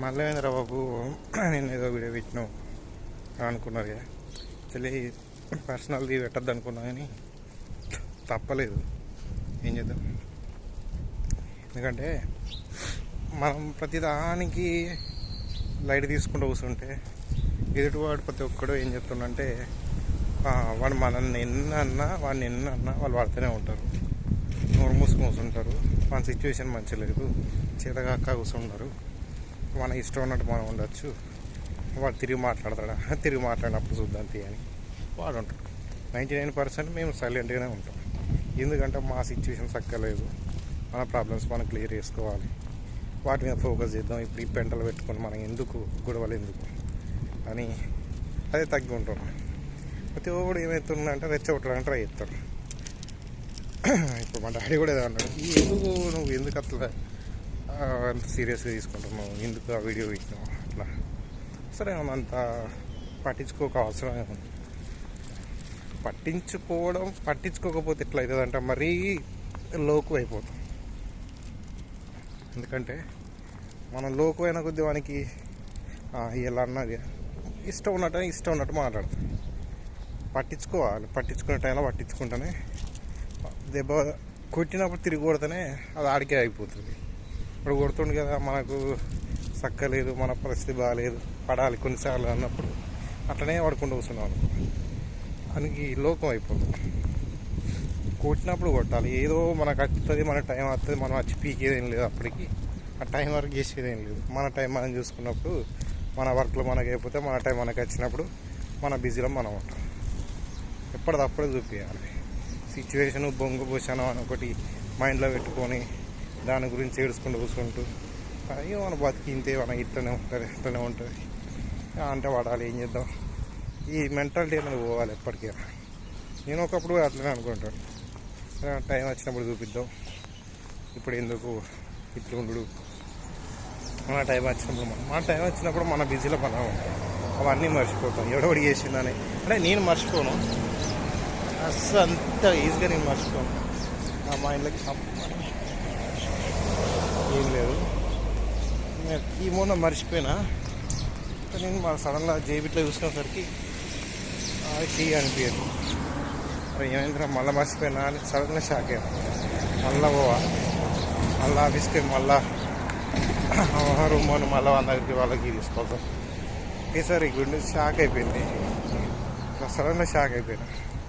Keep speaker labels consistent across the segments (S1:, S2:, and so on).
S1: మల్లేంద్ర బాబు నేను ఏదో వీడియో పెట్టినావు అనుకున్నారు కదా, యాక్చువల్లీ పర్సనల్ది పెట్టద్దు అనుకున్నా కానీ తప్పలేదు, ఏం చేద్దాం. ఎందుకంటే మనం ప్రతిదానికి లైట్ తీసుకుంటూ కూర్చుంటే ఎదుటివాడు ప్రతి ఒక్కడు ఏం చెప్తుండంటే వాడు మనల్ని ఎన్నన్నా వాళ్ళు వాడుతూనే ఉంటారు, నోరు మూసుకుంటారు. మన సిచ్యువేషన్ మంచి లేదు, చేతగాక కూర్చుంటారు, మన ఇష్టం ఉన్నట్టు మనం ఉండొచ్చు, వాడు తిరిగి మాట్లాడతాడా, తిరిగి మాట్లాడినప్పుడు చూద్దాం అని వాడు ఉంటాడు. 99% మేము సైలెంట్గానే ఉంటాం. ఎందుకంటే మా సిచ్యువేషన్ చక్కలేదు, మన ప్రాబ్లమ్స్ మనం క్లియర్ చేసుకోవాలి, వాటి మీద ఫోకస్ చేద్దాం. ఇప్పుడు ఈ పెంటలు పెట్టుకొని మనం ఎందుకు గొడవలు ఎందుకు అని అదే తగ్గి ఉంటాం. ప్రతి ఒక్కడు ఏమవుతుందంటే రెచ్చగొట్టడానికి ట్రై చేస్తాడు. ఇప్పుడు మా డాడీ కూడా ఏదో అన్నాడు, నువ్వు ఎందుకు అట్లా అంత సీరియస్గా తీసుకుంటున్నావు, ఎందుకు ఆ వీడియో పెట్టినావు అట్లా. సరే అంత పట్టించుకోక అవసరం ఉంది. పట్టించుకోకపోతే ఎట్లా అవుతుందంటే మరీ లోకు అయిపోతాం. ఎందుకంటే మనం లోకు అయిన కొద్ది వానికి ఇలా అన్నది ఇష్టం ఉన్నట్టు మాట్లాడతాం. పట్టించుకునే టైంలో పట్టించుకుంటేనే దెబ్బ కొట్టినప్పుడు తిరిగి కొడితేనే అది ఆడికే అయిపోతుంది. ఇప్పుడు కొడుతుంది కదా, మనకు చక్కలేదు, మన పరిస్థితి బాగాలేదు, పడాలి కొన్నిసార్లు అన్నప్పుడు అట్లనే పడుకుంటూ కూర్చున్నాం అనుకో, దానికి లోకం అయిపోతుంది. కొట్టినప్పుడు కొట్టాలి, ఏదో మనకు వస్తుంది, మన టైం వస్తుంది, మనం వచ్చి పీకేదేం లేదు, అప్పటికి ఆ టైం వరకు చేసేదేం లేదు. మన టైం మనం చూసుకున్నప్పుడు, మన వర్క్లో మనకి అయిపోతే, మన టైం మనకి వచ్చినప్పుడు మన బిజీలో మనం ఉంటాం. ఎప్పటిదప్పుడే చూపించాలి. సిచ్యువేషను బొంగు పోసాను అని ఒకటి మైండ్లో పెట్టుకొని దాని గురించి ఏడుచుకుంటూ కూర్చుంటూ అయ్యో మన బతికి ఇంతే, మన ఇట్లనే ఉంటుంది అంటే వాడాలి. ఏం చేద్దాం, ఈ మెంటాలిటీ అనేది పోవాలి ఎప్పటికైనా. నేను ఒకప్పుడు అట్లనే అనుకుంటాను, టైం వచ్చినప్పుడు చూపిద్దాం, ఇప్పుడు ఎందుకు ఇట్లుండు, మన టైం వచ్చినప్పుడు మన బిజీలో మనం అవన్నీ మర్చిపోతాం. ఎవడోడి చేసిందని అంటే నేను మర్చిపోను, అస్సలు అంత ఈజీగా నేను మర్చిపోను. నా మైండ్లోకి ఏం లేదు. ఈ మూల మర్చిపోయినా నేను సడన్గా జేబిట్లో చూసుకునేసరికి అది టీ అనిపించదు. మరి ఏమైందిరా మళ్ళీ మర్చిపోయినా అని సడన్గా షాక్ అయ్యాను. మళ్ళీ ఆఫీస్కి మళ్ళీ రూమ్ అని మళ్ళీ వాళ్ళకి తీసుకోవాలి. ఒకేసారి గుండె షాక్ అయిపోయింది, సడన్గా షాక్ అయిపోయినా.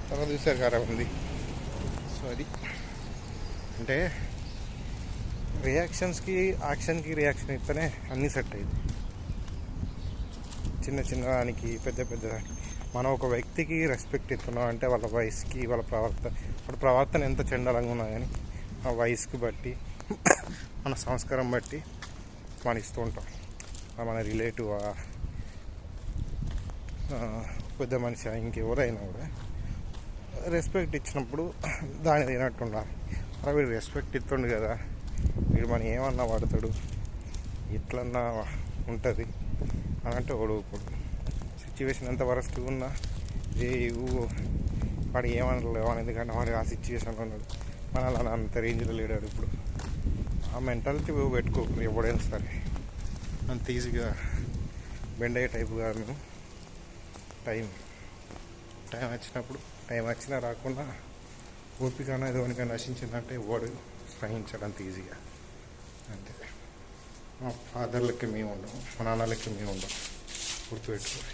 S1: తర్వాత చూసారు కదా ఉంది. సో అది అంటే యాక్షన్కి రియాక్షన్ ఇస్తేనే అన్నీ సెట్ అయింది. చిన్న దానికి పెద్ద మనం ఒక వ్యక్తికి రెస్పెక్ట్ ఇస్తున్నాం అంటే వాళ్ళ వయసుకి వాళ్ళ ప్రవర్తన ఎంత చండాలంగా ఉన్నా కానీ ఆ వయసుకి బట్టి మన సంస్కారం బట్టి మనం ఇస్తూ ఉంటాం. మన రిలేటివ్ పెద్ద మనిషి ఇంకెవరైనా కూడా రెస్పెక్ట్ ఇచ్చినప్పుడు దాని తినట్టు ఉండాలి. అలా వీడు రెస్పెక్ట్ ఇస్తుండు కదా, వీడు మనం ఏమన్నా వాడతాడు, ఎట్లన్నా ఉంటుంది అని అంటే ఓడిపోడు. సిచ్యువేషన్ ఎంత వరస్ట్గా ఉన్నా వాడు ఏమనలేవు, ఎందుకంటే వాడు ఆ సిచ్యువేషన్లో ఉన్నాడు, మన అలా అంత రేంజ్లో లేడాడు. ఇప్పుడు ఆ మెంటాలిటీ పెట్టుకోకూడదు ఎవడైనా సరే. అంత ఈజీగా బెండ్ అయ్యే టైపు కాదు మేము. టైం వచ్చినా రాకుండా ఓపిక అనేది ఎవరికైనా నశించిందంటే వాడు సహించడం అంత ఈజీగా. అంతే. మా ఫాదర్లకి మేము ఉండం, మా నాన్నలకి మేము ఉండం, గుర్తుపెట్టుకోవాలి.